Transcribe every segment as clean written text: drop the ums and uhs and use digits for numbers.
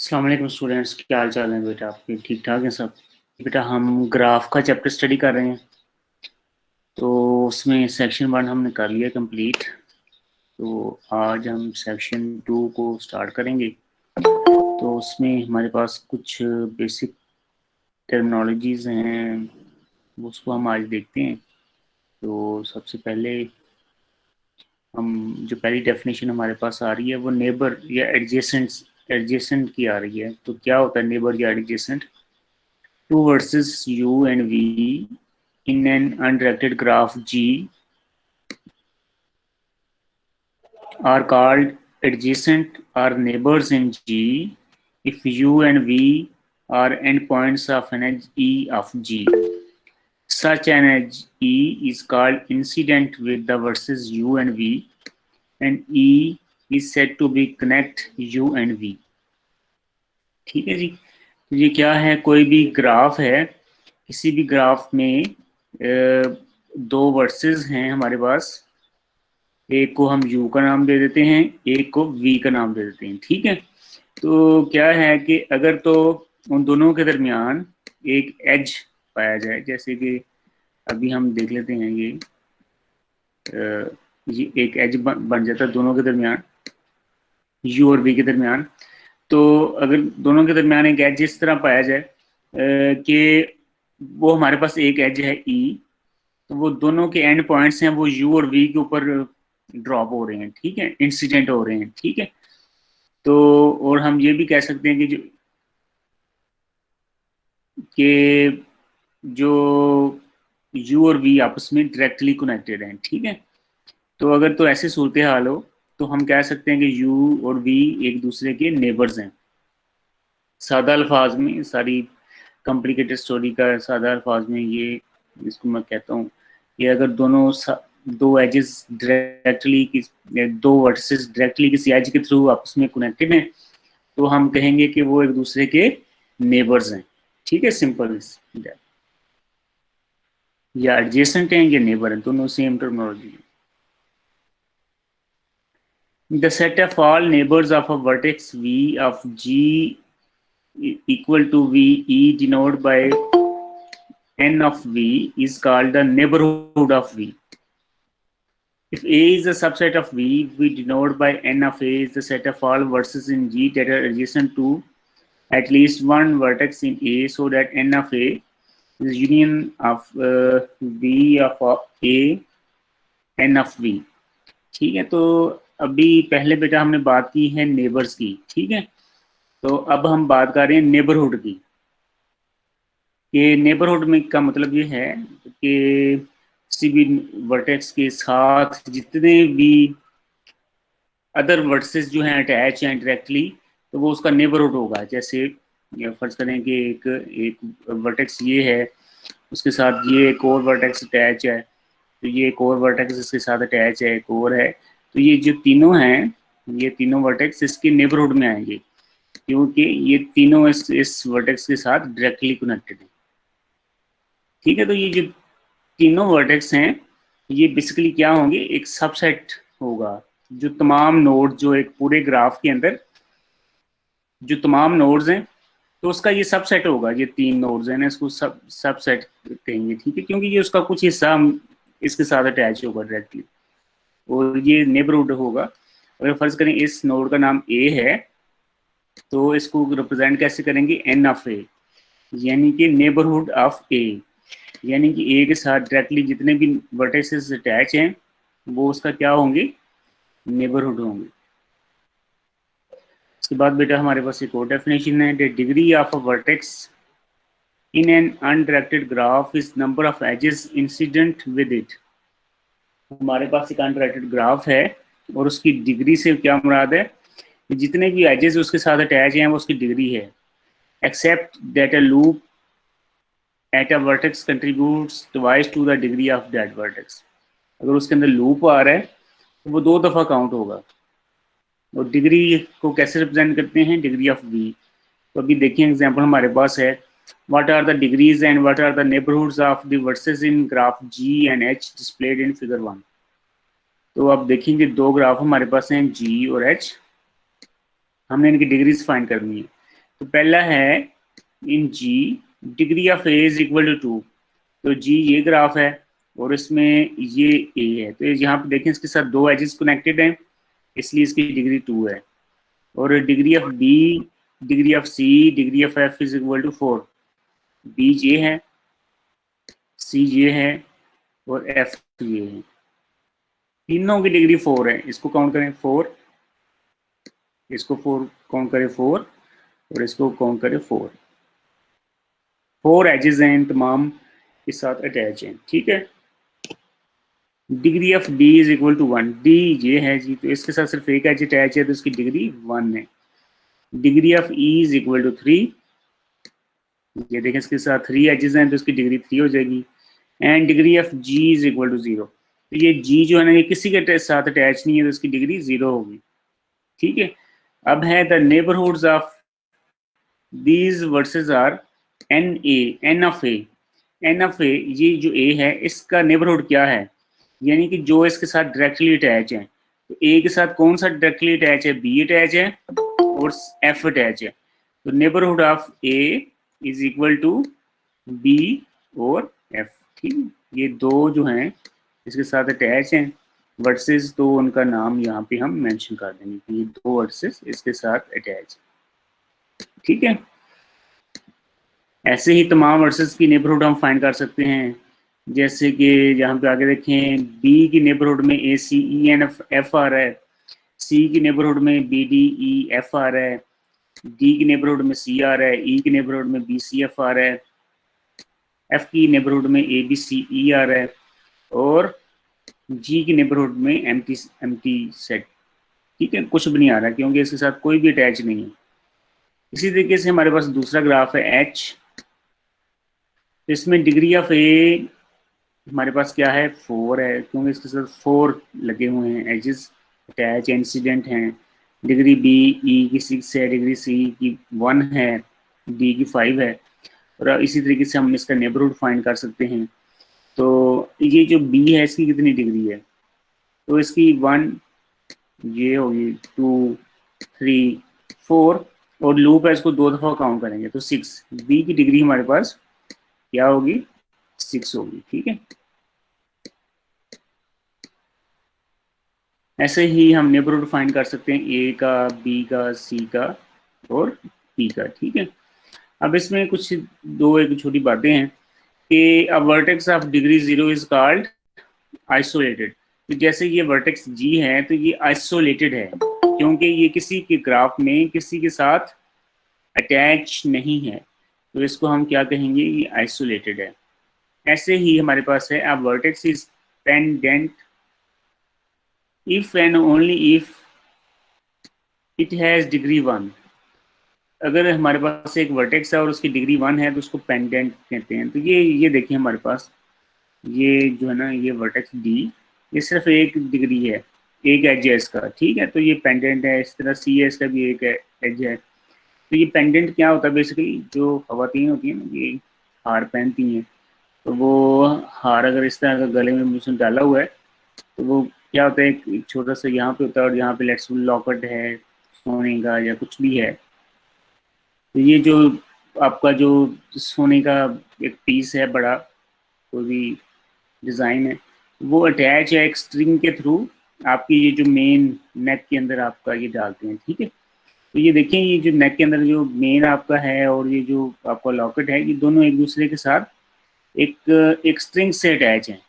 अस्सलाम वालेकुम स्टूडेंट्स, क्या हाल चाल है बेटा आपके? ठीक ठाक हैं सब? बेटा हम ग्राफ का चैप्टर स्टडी कर रहे हैं, तो उसमें सेक्शन 1 हमने कर लिया कंप्लीट। तो आज हम सेक्शन 2 को स्टार्ट करेंगे। तो उसमें हमारे पास कुछ बेसिक टर्मिनोलॉजीज हैं, उसको हम आज देखते हैं। तो सबसे पहले हम जो पहली डेफिनेशन हमारे पास आ रही है वो नेबर या एडजेसेंट की आ रही है। तो क्या होता है नेबर या adjacent? Two verses u and v in an undirected graph G are called adjacent or neighbors in G if u and v are endpoints of an edge E of G. Such an edge E is called incident with the verses u and v, and E is said to be connect u and v. ठीक है जी। तो ये क्या है? कोई भी graph है, किसी भी ग्राफ में दो वर्सेस हैं हमारे पास। एक को हम u का नाम दे देते हैं, एक को v का नाम दे देते हैं। ठीक है। तो क्या है कि अगर तो उन दोनों के दरमियान एक एज पाया जाए, जैसे कि अभी हम देख लेते हैं, ये एक एज बन जाता है दोनों के दरमियान, u और v के दरमियान। तो अगर दोनों के दरमियान एक एज इस तरह पाया जाए कि वो हमारे पास एक एज है E, तो वो दोनों के एंड पॉइंट्स हैं वो U और V के ऊपर ड्रॉप हो रहे हैं। ठीक है, इंसिडेंट हो रहे हैं। ठीक है। तो और हम ये भी कह सकते हैं कि जो U और V आपस में डायरेक्टली कनेक्टेड हैं। ठीक है। तो अगर तो ऐसी सूरत हाल हो तो हम कह सकते हैं कि U और V एक दूसरे के नेबर्स हैं। सादा अल्फाज में, सारी कॉम्प्लिकेटेड स्टोरी का सादा अल्फाज में ये इसको मैं कहता हूँ कि अगर दो एजेस डायरेक्टली, दो वर्सेस डायरेक्टली किसी एज के थ्रू आपस में कनेक्टेड हैं, तो हम कहेंगे कि वो एक दूसरे के नेबर्स हैं। ठीक है, सिंपल। या एडजेसेंट हैं या नेबर हैं, दोनों सेम टर्मिनोलॉजी है। The set of all neighbors of a vertex V of G equal to VE denoted by n of V is called the neighborhood of V. If A is a subset of V, we denote by n of A is the set of all vertices in G that are adjacent to at least one vertex in A, so that n of A is union of V of A n of V. ठीक है। तो अभी पहले बेटा हमने बात की है नेबर्स की। ठीक है। तो अब हम बात कर रहे हैं नेबरहुड की। कि नेबरहुड में का मतलब ये है कि किसी भी वर्टेक्स के साथ जितने भी अदर वर्सेस जो हैं अटैच हैं डायरेक्टली, तो वो उसका नेबरहुड होगा। जैसे फर्ज करें कि एक वर्टेक्स ये है, उसके साथ ये एक और वर्टेक्स अटैच है, तो ये एक और वर्टेक्स इसके साथ अटैच है, एक और है। तो ये जो तीनों हैं, ये तीनों वर्टेक्स इसके नेबरहुड में आएंगे, क्योंकि ये तीनों इस वर्टेक्स के साथ डायरेक्टली कनेक्टेड है। ठीक है। तो ये जो तीनों वर्टेक्स हैं ये बेसिकली क्या होंगे? एक सबसेट होगा। जो तमाम नोड जो एक पूरे ग्राफ के अंदर जो तमाम नोड्स हैं, तो उसका ये सबसेट होगा। ये तीन नोड्स हैं ना, इसको सबसेट कहेंगे। ठीक है, क्योंकि ये उसका कुछ हिस्सा इसके साथ अटैच होगा डायरेक्टली, और ये नेबरहुड होगा। अगर फर्ज करें इस नोड का नाम ए है, तो इसको रिप्रेजेंट कैसे करेंगे? एन ऑफ ए, यानी कि नेबरहुड ऑफ ए, यानी कि ए के साथ डायरेक्टली जितने भी वर्टिसेस अटैच हैं वो उसका क्या होंगे? नेबरहुड होंगे। इसके बाद बेटा हमारे पास एक और डेफिनेशन है, the degree of a vertex in an undirected graph is number of edges incident with it. हमारे पास एक अनडायरेक्टेड ग्राफ है और उसकी डिग्री से क्या मुराद है? जितने भी एजेस उसके साथ अटैच हैं वो उसकी डिग्री है, except that a loop at a vertex contributes twice to the degree of that vertex. अगर उसके अंदर लूप आ रहा है तो वो दो दफ़ा काउंट होगा। और डिग्री को कैसे रिप्रेजेंट करते हैं? Degree of V. तो अभी देखिए एग्जांपल हमारे पास है, what are the degrees and what are the neighbourhoods of the vertices in graph G and H displayed in figure 1। तो अब देखेंगे दो ग्राफ हमारे पास हैं जी और एच, हमने इनकी डिग्रीज फाइंड करनी है। तो पहला है in g degree of A is equal to 2। तो जी ये ग्राफ है और इसमें ये ए है, तो यहाँ पे देखें इसके साथ दो एजेस कनेक्टेड हैं, इसलिए इसकी डिग्री 2 है। और degree of B, degree of C, degree of F is equal to 4। B ये है, सी ये है और एफ ये है, तीनों की डिग्री 4 है। इसको काउंट करें 4, इसको 4 काउंट करें 4 और इसको काउंट करें 4। 4 एजेस हैं तमाम के साथ अटैच हैं, ठीक है। Degree of D is equal to 1। D ये है जी, तो इसके साथ सिर्फ एक एज अटैच है तो इसकी डिग्री 1 है। Degree of E is equal to 3। ये देखें इसके साथ 3 एजेस हैं तो इसकी डिग्री 3 हो जाएगी। And degree of G is equal to 0। तो ये जी जो है ना, ये किसी के साथ अटैच नहीं है तो इसकी डिग्री 0 होगी, ठीक है। अब है the neighbourhoods of these vertices are N A, N of A. N of A, ये जो ए है इसका नेबरहुड क्या है, यानी कि जो इसके साथ डायरेक्टली अटैच है। तो ए के साथ कौन सा डायरेक्टली अटैच है, बी अटैच है और एफ अटैच है। तो neighbourhood of A is equal to B और एफ, ठीक है। ये दो जो हैं इसके साथ अटैच हैं वर्सेस, तो उनका नाम यहाँ पे हम मेंशन कर देंगे कि ये दो वर्सेस इसके साथ अटैच, ठीक है। ऐसे ही तमाम वर्सेस की नेबरहुड हम फाइंड कर सकते हैं, जैसे कि यहाँ पे आगे देखें बी की नेबरहुड में ए सी ई एन एफ आ रहा है, सी की नेबरहुड में बी डी ई एफ आ रहा है, डी की नेबरहुड में सी आ रहा है, ई की नेबरहुड में बी सी एफ आ रहा है, एफ की नेबरहुड में ए बी सी ई आ रहा है और जी की नेबरहुड में एम टी सेट, ठीक है। कुछ भी नहीं आ रहा क्योंकि इसके साथ कोई भी अटैच नहीं है। इसी तरीके से हमारे पास दूसरा ग्राफ है एच। इसमें डिग्री ऑफ ए हमारे पास क्या है, 4 है, क्योंकि इसके साथ 4 लगे हुए हैं एजेस अटैच इंसिडेंट हैं। डिग्री बी ई की 6 है, डिग्री सी की 1 है, डी की 5 है। और इसी तरीके से हम इसका नेबरहुड फाइंड कर सकते हैं। तो ये जो बी है इसकी कितनी डिग्री है, तो इसकी 1, ये होगी 2, 3, 4 और लूप है इसको 2 दफ़ा काउंट करेंगे तो 6। बी की डिग्री हमारे पास क्या होगी, 6 होगी, ठीक है। ऐसे ही हम नेबरहुड फाइंड कर सकते हैं ए का, बी का, सी का और पी का, ठीक है। अब इसमें कुछ एक छोटी बातें हैं कि अ vertex of degree 0 is called isolated. तो जैसे ये वर्टेक्स जी है तो ये आइसोलेटेड है क्योंकि ये किसी के ग्राफ में किसी के साथ अटैच नहीं है, तो इसको हम क्या कहेंगे, ये आइसोलेटेड है। ऐसे ही हमारे पास है अ vertex is pendant if and only if it has degree 1। अगर हमारे पास एक वर्टेक्स है और उसकी डिग्री 1 है तो उसको पेंडेंट कहते हैं। तो ये देखिए हमारे पास ये जो है ना, ये वर्टेक्स डी, ये सिर्फ एक डिग्री है, एक एज है इसका, ठीक है। तो ये पेंडेंट है। इस तरह सी है, इसका भी एक एज है। तो ये पेंडेंट क्या होता है, बेसिकली जो खवातीन होती हैं ना, ये हार पहनती हैं, तो वो हार अगर इस तरह का गले में मुझे डाला हुआ है तो वो क्या होता है, एक छोटा सा यहाँ पे होता है और यहाँ पे लेट्स लॉकेट है सोने का या कुछ भी है। तो ये जो आपका जो सोने का एक पीस है बड़ा, कोई भी डिज़ाइन है, वो अटैच है एक स्ट्रिंग के थ्रू आपकी ये जो मेन नेक के अंदर आपका ये डालते हैं, ठीक है। तो ये देखें, ये जो नेक के अंदर जो मेन आपका है और ये जो आपका लॉकेट है, ये दोनों एक दूसरे के साथ एक स्ट्रिंग से अटैच है,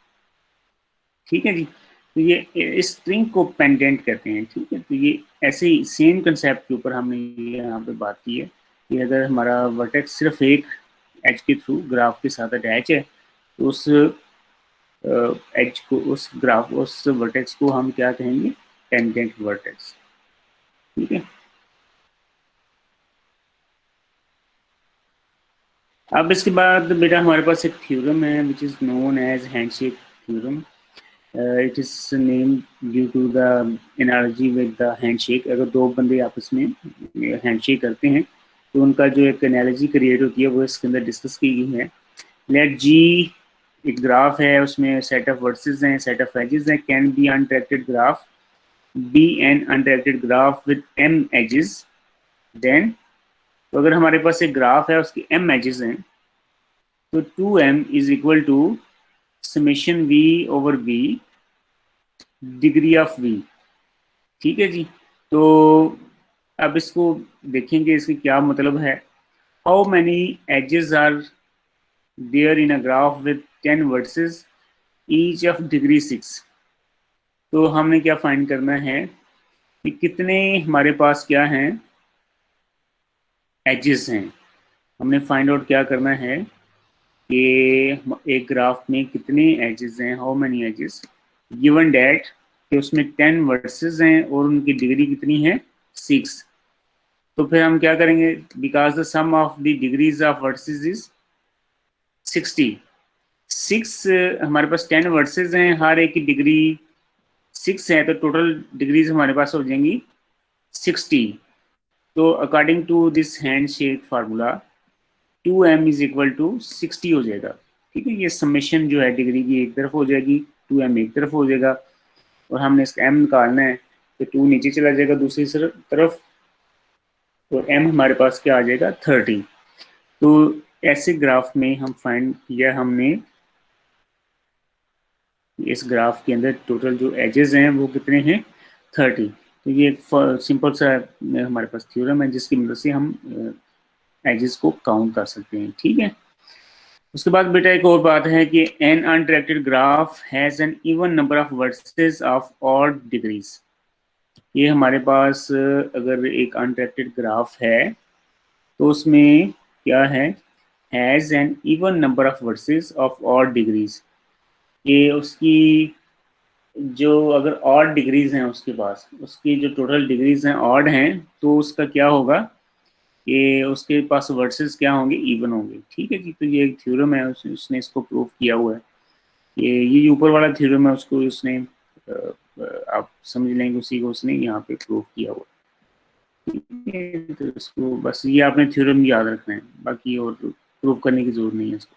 ठीक है जी। तो ये इस स्ट्रिंग को पेंडेंट कहते हैं, ठीक है। तो ये ऐसे ही सेम कंसेप्ट के ऊपर हमने यहाँ पे बात की है कि अगर हमारा वर्टेक्स सिर्फ एक एज के थ्रू ग्राफ के साथ अटैच है तो उस एज को, उस वर्टेक्स को हम क्या कहेंगे, टेंजेंट वर्टेक्स, ठीक है। अब इसके बाद बेटा हमारे पास एक थ्योरम है which is known as handshake theorem. It is name due to the analogy with the handshake. अगर दो बंदे आपस में हैंडशेक करते हैं तो उनका जो एक एनालॉजी क्रिएट होती है वो इसके अंदर डिस्कस की गई है। लेट जी एक ग्राफ है, उसमें सेट ऑफ वर्सेस हैं, सेट ऑफ एजेस हैं, can be undirected graph, be an undirected graph with M edges, then तो अगर हमारे पास एक ग्राफ है, उसकी m एजेस हैं, तो 2m is equal to summation v over v degree of v। ठीक है जी। तो अब इसको देखेंगे, इसके क्या मतलब है। How many edges are there in a graph with 10 vertices each of degree 6। तो हमने क्या फाइंड करना है कि कितने हमारे पास क्या हैं, एजेस हैं। हमने फाइंड आउट क्या करना है कि एक ग्राफ में कितने एजेस हैं, how many edges given that कि उसमें 10 वर्सेस हैं और उनकी डिग्री कितनी है, 6। तो फिर हम क्या करेंगे, because the sum of the degrees of vertices is 60। 6 हमारे पास 10 वर्सेस हैं, हर एक की डिग्री 6 है, तो टोटल डिग्रीज हमारे पास हो जाएंगी 60। तो according to this handshake formula 2m is equal to 60 हो जाएगा। ठीक है, ये समेशन जो है डिग्री की एक तरफ हो जाएगी, 2m एक तरफ हो जाएगा, और हमने इसका m निकालना है, तो 2 नीचे चला जाएगा दूसरी तरफ, तो m हमारे पास क्या आ जाएगा, 30। तो ऐसे ग्राफ में हम फाइंड किया हमने, इस ग्राफ के अंदर टोटल जो एजेस हैं वो कितने हैं, 30। तो ये एक सिंपल सा हमारे पास थ्योरम है जिसकी मदद से हम एजेस को काउंट कर सकते हैं। ठीक है। उसके बाद बेटा एक और बात है कि an undirected graph has an even number of vertices of odd degrees. ये हमारे पास अगर एक अनडायरेक्टेड ग्राफ है तो उसमें क्या है, has an even number of vertices of odd degrees. ये उसकी जो अगर ऑड डिग्रीज हैं उसके पास, उसकी जो टोटल डिग्रीज हैं ऑड हैं, तो उसका क्या होगा, ये उसके पास वर्सेस क्या होंगे, इवन होंगे। ठीक है जी। तो ये एक थ्योरम है, उसने इसको प्रूव किया हुआ है। ये ऊपर वाला थ्योरम है, उसको उसने आप समझ लेंगे, उसी को उसने यहाँ पे प्रूव किया हुआ है। ठीक है, तो इसको बस ये आपने थ्योरम याद रखना है, बाकी और प्रूव करने की जरूरत नहीं है इसको।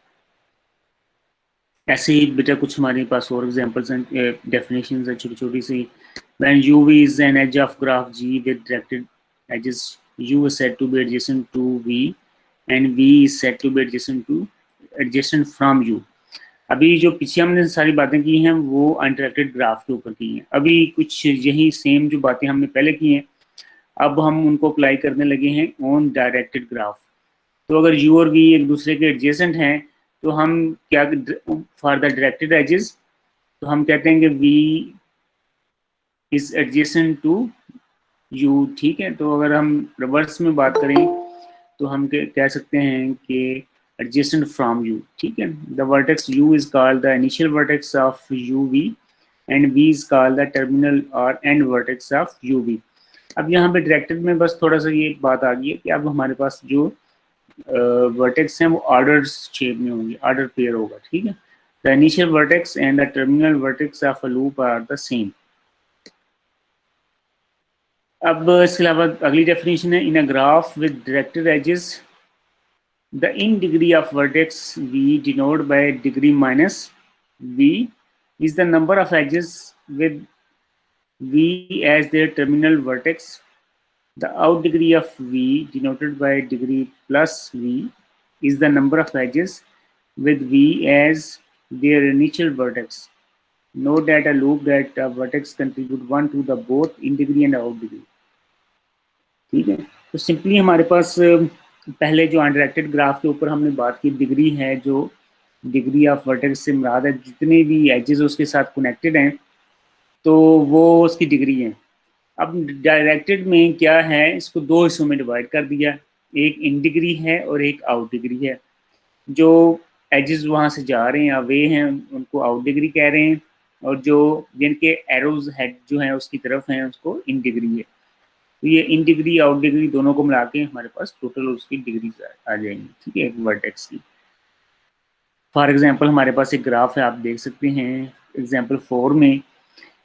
ऐसे ही बेटा कुछ हमारे पास और एग्जांपल्स हैं, डेफिनेशंस हैं छोटी छोटी सी। when uv is an edge of graph g with directed edges u is said to be adjacent to v and v is said to be adjacent from u। अभी जो पीछे हमने सारी बातें की हैं वो अनडायरेक्टेड ग्राफ के ऊपर की हैं। अभी कुछ यही सेम जो बातें हमने पहले की हैं, अब हम उनको अप्लाई करने लगे हैं ऑन डायरेक्टेड ग्राफ। तो अगर u और v एक दूसरे के एडजेसेंट हैं, तो हम क्या, फॉर द डायरेक्टेड एजेस, तो हम कहते हैं कि v is adjacent to u। ठीक है। तो अगर हम रिवर्स में बात करें तो हम कह सकते हैं कि adjacent from u। ठीक है। the vertex u is called the initial vertex of uv and v is called the terminal or end vertex of uv। अब यहाँ पे डायरेक्टेड में बस थोड़ा सा ये बात आ गई है कि अब हमारे पास जो वर्टेक्स हैं वो ऑर्डर शेप में होंगे, ऑर्डर पेयर होगा। ठीक है। The initial vertex and the terminal vertex of a loop are the same. अब इसके अलावा अगली डेफिनेशन है, in a graph with directed edges the in degree of vertex v denoted by degree minus v is the number of edges with v as their terminal vertex. The out degree of v denoted by degree plus v is the number of edges with v as their initial vertex. Note that a loop that a vertex contribute one to the both in degree and out degree। ठीक है। तो simply हमारे पास पहले जो undirected graph के ऊपर हमने बात की, डिग्री है जो डिग्री ऑफ वर्टेक्स से मुराद है जितने भी एजेस उसके साथ कनेक्टेड हैं, तो वो उसकी डिग्री है। अब डायरेक्टेड में क्या है, इसको दो हिस्सों में डिवाइड कर दिया, एक इन डिग्री है और एक आउट डिग्री है। जो एजेस वहाँ से जा रहे हैं वे हैं, उनको आउट डिग्री कह रहे हैं, और जो जिनके एरोज हेड जो हैं उसकी तरफ हैं उसको इन डिग्री है। तो ये इन डिग्री आउट डिग्री दोनों को मिला के हमारे पास टोटल उसकी डिग्री आ जाएंगी। ठीक है, एक वर्टेक्स की। फॉर एग्जांपल हमारे पास एक ग्राफ है, आप देख सकते हैं एग्जांपल 4 में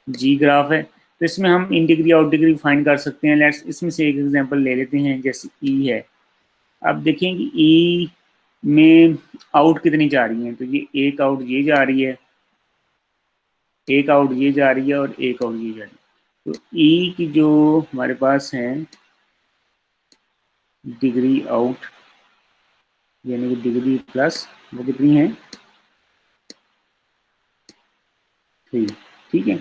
जी ग्राफ है, तो इसमें हम in degree out degree find कर सकते हैं। लेट्स इसमें से एक एग्जांपल ले लेते हैं, जैसे ई है। अब देखें कि ई में आउट कितनी जा रही है, तो ये एक आउट ये जा रही है, एक आउट ये जा रही है और एक आउट ये जा रही है। तो ई की जो हमारे पास है डिग्री आउट यानी कि डिग्री प्लस वो कितनी है 3, ठीक है।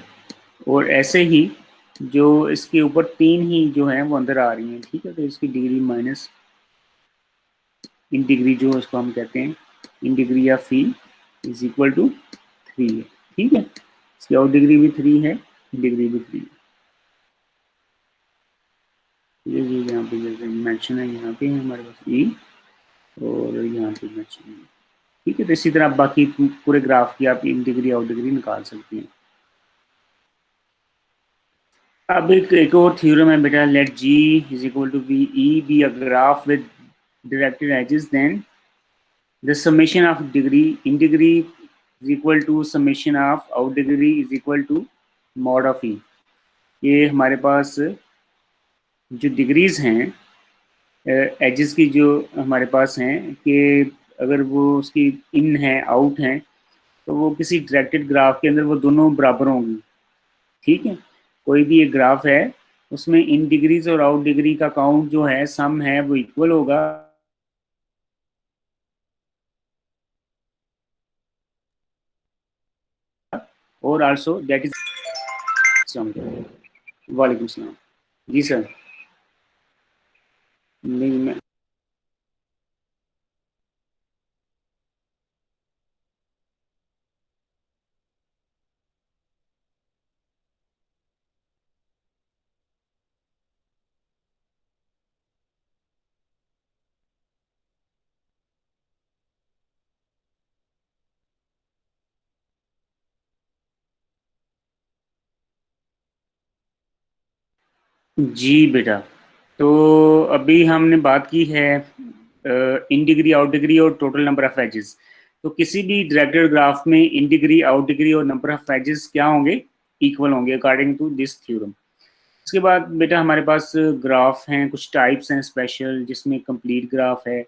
और ऐसे ही जो इसके ऊपर 3 ही जो है वो अंदर आ रही हैं, ठीक है। तो इसकी डिग्री माइनस इन डिग्री जो इसको हम कहते हैं in degree of phi is equal to 3 है, ठीक है। इसकी आउट डिग्री भी 3 है, डिग्री भी 3 है। ये यहाँ पे जैसे मेंशन है, यहाँ पे है हमारे पास ई और यहाँ पे मेंशन है, ठीक है। तो इसी तरह आप बाकी पूरे ग्राफ की आप इन डिग्री आउट डिग्री निकाल सकती हैं। अब एक और थ्योरम है बेटा, let G is equal to B E be a graph with directed edges, then the summation of degree in degree is equal to summation of out degree is equal to mod of e। ये हमारे पास जो degrees हैं edges की जो हमारे पास हैं कि अगर वो उसकी इन है आउट है तो वो किसी डायरेक्टेड ग्राफ के अंदर वो दोनों बराबर होंगी, ठीक है। कोई भी एक ग्राफ है उसमें इन डिग्रीज और आउट डिग्री का काउंट जो है सम है वो इक्वल होगा, और आल्सो दैट इज। वालेकुम सलाम। जी सर। नहीं मैं जी बेटा, तो अभी हमने बात की है इन डिग्री आउट डिग्री और टोटल नंबर ऑफ एजेस। तो किसी भी डायरेक्टेड ग्राफ में इन डिग्री आउट डिग्री और नंबर ऑफ एजेस क्या होंगे, इक्वल होंगे अकॉर्डिंग टू दिस थ्योरम। उसके बाद बेटा हमारे पास ग्राफ हैं, कुछ टाइप्स हैं स्पेशल, जिसमें कंप्लीट ग्राफ है।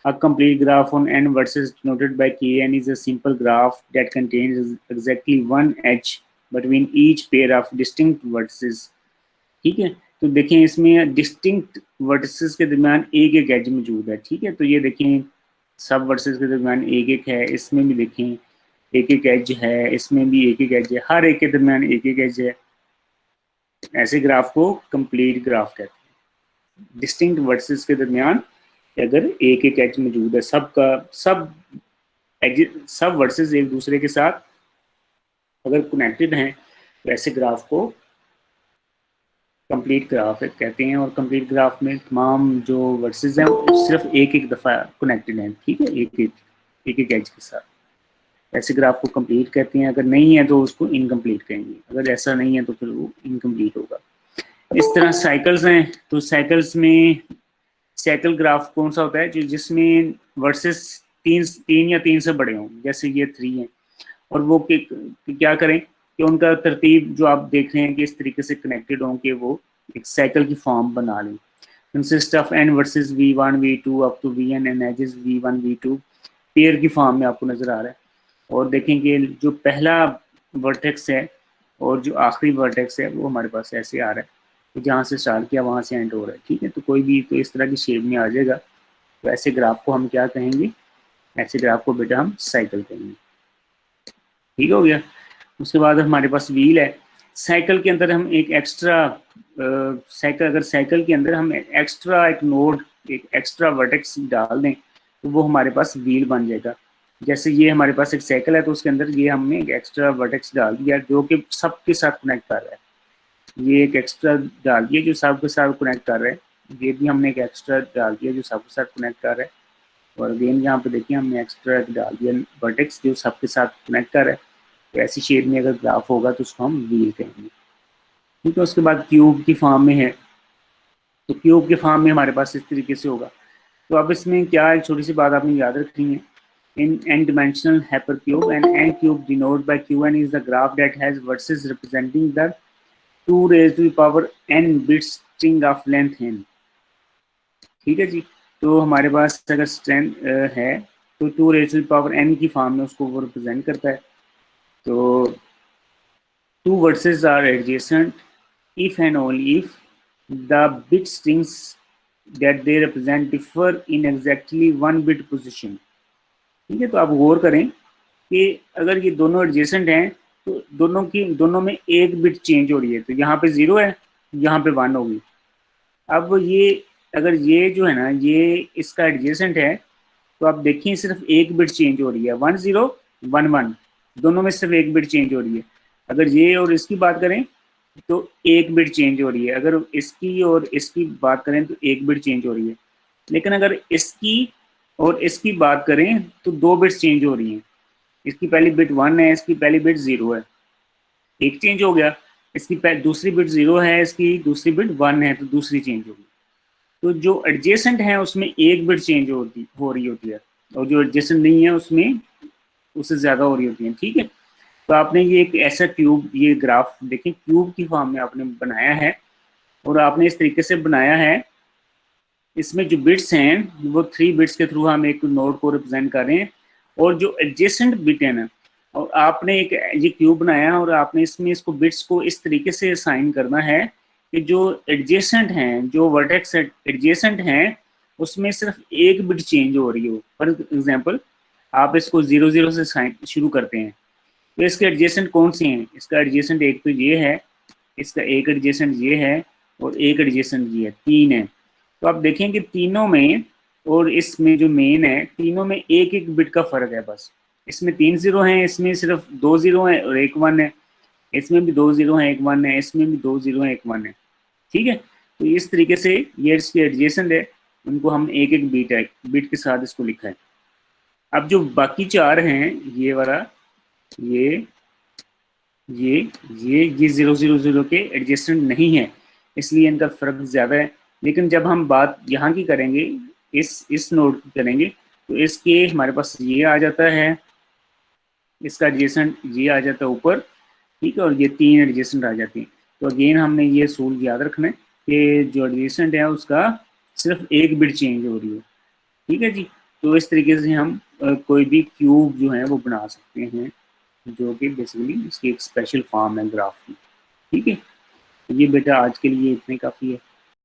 A complete graph on n versus denoted by kn is a simple graph that contains exactly one edge between each pair of distinct vertices, ठीक है। तो देखें इसमें डिस्टिंक्ट वर्टिसेस के दरमियान एक एक एज मौजूद है, ठीक है। तो ये देखें सब वर्टिसेस के दरमियान एक एक है, इसमें भी देखें एक एक एज है, इसमें भी एक एक एज है, हर एक के दरमियान एक एक एज है। ऐसे ग्राफ को कंप्लीट ग्राफ कहते हैं। डिस्टिंक्ट वर्टिसेस के दरमियान अगर एक एक एज मौजूद है, सबका सब एज सब वर्सेस एक दूसरे के साथ अगर कनेक्टेड हैं, तो ऐसे ग्राफ को कंप्लीट ग्राफ कहते हैं। और कंप्लीट ग्राफ में तमाम जो वर्सेस हैं वो सिर्फ एक एक दफ़ा कनेक्टेड हैं, ठीक है, एक एक एज के साथ। ऐसे ग्राफ को कंप्लीट कहते हैं। अगर नहीं है तो उसको इनकम्प्लीट कहेंगे, अगर ऐसा नहीं है तो फिर वो इनकम्प्लीट होगा। इस तरह साइकिल्स हैं, तो साइकिल्स में साइकिल ग्राफ कौन सा होता है जो जिसमें वर्सेस तीन या तीन से बड़े हों, जैसे ये 3 हैं, और वो क्या करें कि उनका तरतीब जो आप देख रहे हैं कि इस तरीके से कनेक्टेड हों कि वो एक साइकिल की फॉर्म बना लें। Consist of n vertices v1 v2 up to vn and edges v1 v2 pair की फॉर्म में आपको नजर आ रहा है। और देखें कि जो पहला वर्टेक्स है और जो आखिरी वर्टेक्स है वो हमारे पास ऐसे आ रहा है, तो जहाँ से स्टार्ट किया वहाँ से एंड हो रहा है, ठीक है। तो कोई भी तो इस तरह की शेप में आ जाएगा। तो ऐसे ग्राफ को हम क्या कहेंगे, ऐसे ग्राफ को बेटा हम साइकिल कहेंगे, ठीक हो गया। उसके बाद हमारे पास व्हील है। साइकिल के अंदर हम एक एक्स्ट्रा साइकिल अगर साइकिल के अंदर हम एक्स्ट्रा एक नोड एक एक्स्ट्रा वर्टेक्स डाल दें तो वो हमारे पास व्हील बन जाएगा। जैसे ये हमारे पास एक साइकिल है तो उसके अंदर ये हमने एक एक्स्ट्रा वर्टेक्स डाल दिया जो कि सबके साथ कनेक्ट कर रहा है। ये एक एक्स्ट्रा डाल दिया जो सबके साथ कनेक्ट कर रहा है, ये भी हमने एक एक्स्ट्रा डाल दिया जो सबके साथ कनेक्ट कर रहा है। और अगेन यहाँ पे देखिए हमने एक्स्ट्रा डाल दिया वर्टेक्स जो सबके साथ कनेक्ट कर रहा है। तो ऐसी शेप में अगर ग्राफ होगा तो उसको हम व्हील कहेंगे, ठीक है। उसके बाद क्यूब की फॉर्म में है, तो क्यूब के फॉर्म में हमारे पास इस तरीके से होगा। तो अब इसमें क्या एक छोटी सी बात आपने याद रखनी है, in n-dimensional hypercube and n cube denoted by qn is the graph that has vertices representing the 2 raised to the power n bit string of length n, ठीक है जी। तो हमारे पास अगर स्ट्रेंथ है तो 2 raised to the power n की form में उसको वो रिप्रेजेंट करता है। तो 2 vertices are adjacent if and only if the bit strings that they represent differ in exactly 1 bit position। ठीक है, तो आप गौर करें कि अगर ये दोनों एडजेसेंट हैं तो दोनों में 1 बिट चेंज हो रही है, तो यहाँ पे 0 है, यहाँ पे 1 होगी। अब ये अगर ये जो है ना ये इसका एडजेसेंट है तो आप देखिए सिर्फ 1 बिट चेंज हो रही है, 1 0 1 1, दोनों में सिर्फ 1 बिट चेंज हो रही है। अगर ये और इसकी बात करें तो 1 बिट चेंज हो रही है, अगर इसकी और इसकी बात करें तो 1 बिट चेंज हो रही है, लेकिन अगर इसकी और इसकी बात करें तो 2 बिट्स चेंज हो रही हैं। इसकी पहली बिट 1 है, इसकी पहली बिट 0 है, एक चेंज हो गया। इसकी दूसरी बिट 0 है, इसकी दूसरी बिट 1 है, तो दूसरी चेंज होगी। तो जो एडजेसेंट है उसमें 1 बिट चेंज हो रही होती है, और जो एडजेसेंट नहीं है उसमें उससे ज़्यादा हो रही होती है। ठीक है, तो आपने ये एक ऐसा क्यूब, ये ग्राफ देखें क्यूब की फॉर्म में आपने बनाया है, और आपने इस तरीके से बनाया है, इसमें जो बिट्स हैं वो 3 बिट्स के थ्रू हम एक नोड को रिप्रेजेंट कर रहे हैं, और जो एडजेसेंट बिट है ना, और आपने एक ये क्यूब बनाया और आपने इसमें इसको बिट्स को इस तरीके से असाइन करना है कि जो एडजेसेंट हैं, जो वर्टेक्स एडजेसेंट हैं, उसमें सिर्फ 1 बिट चेंज हो रही हो। फॉर एग्जांपल आप इसको 0 0 से शुरू करते हैं, तो इसके एडजेसेंट कौन से हैं? इसका एडजेसेंट एक तो ये है, इसका एक एडजेसेंट ये है, और एक एडजेसेंट ये है, 3 है। तो आप देखें कि तीनों में और इसमें जो मेन है, तीनों में 1 1 बिट का फर्क है बस। इसमें 3 0 हैं, इसमें सिर्फ 2 0 हैं और 1 1 है, इसमें भी 2 0 हैं 1 1 है, इसमें भी 2 0 हैं 1 1 है। ठीक है, तो इस तरीके से ये इसके एडजेसेंट है, उनको हम 1 1 बिट के साथ इसको लिखा है। अब जो बाकी 4 हैं, ये वाला, ये 0 0 0 के एडजेसेंट नहीं है, इसलिए इनका फर्क ज़्यादा है। लेकिन जब हम बात यहाँ की करेंगे, इस नोड की करेंगे, तो इसके हमारे पास ये आ जाता है, इसका एडजेसेंट ये आ जाता है ऊपर। ठीक है, और ये 3 एडजेसेंट आ जाती हैं। तो अगेन हमने ये सूल याद रखना है कि जो एडजेसेंट है उसका सिर्फ 1 बिट चेंज हो रही है। ठीक है जी, तो इस तरीके से हम कोई भी क्यूब जो है वो बना सकते हैं, जो कि बेसिकली इसकी एक स्पेशल फॉर्म है ग्राफ की। ठीक है, ये बेटा आज के लिए इतने काफ़ी है।